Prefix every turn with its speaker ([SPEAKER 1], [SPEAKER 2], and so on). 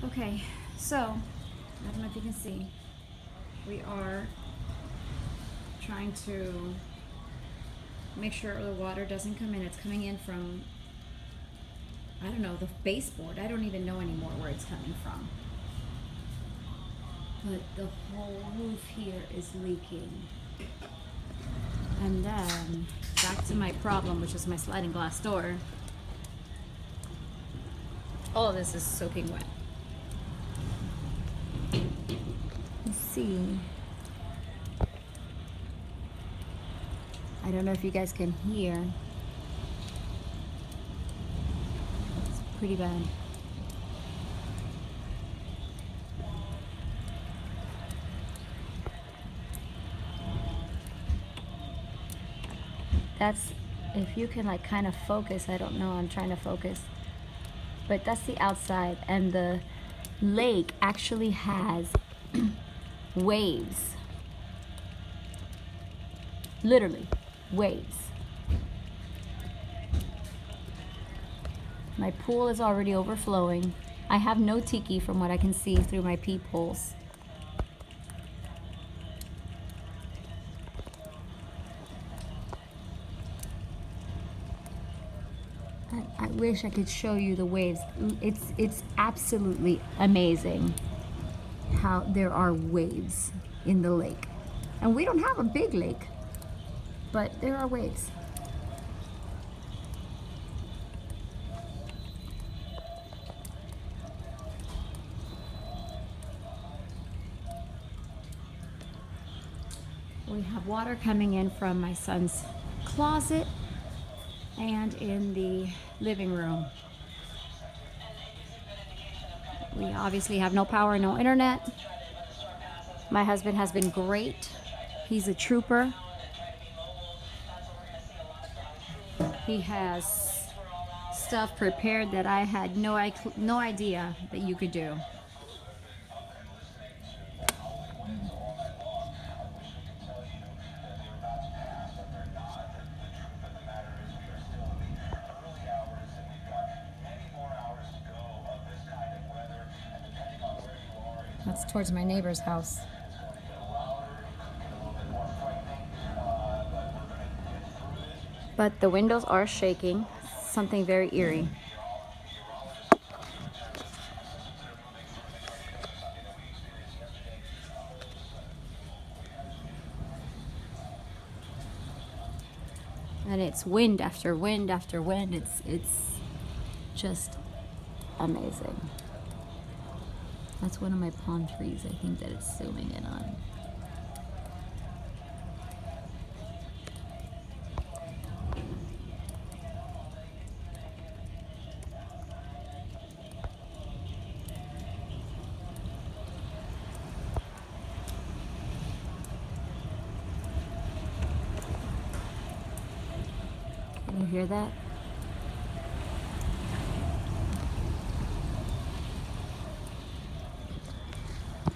[SPEAKER 1] Okay, so I don't know if you can see, we are trying to make sure the water doesn't come in. It's coming in from, I don't know, the baseboard. I don't even know anymore where it's coming from. But the whole roof here is leaking. And then back to my problem, which is my sliding glass door. All of this is soaking wet. Let's see. I don't know if you guys can hear. It's pretty bad. That's, if you can like kind of focus, I don't know, I'm trying to focus. But that's the outside, and the lake actually has waves. Literally, waves. My pool is already overflowing. I have no tiki from what I can see through my peepholes. I wish I could show you the waves. It's absolutely amazing how there are waves in the lake. And we don't have a big lake, but there are waves. We have water coming in from my son's closet and in the living room. We obviously have no power, no internet. My husband has been great. He's a trooper. He has stuff prepared that I had no idea that you could do. That's towards my neighbor's house. But the windows are shaking, something very eerie. And it's wind after wind after wind. It's just amazing. That's one of my palm trees, I think, that it's zooming in on. Can you hear that?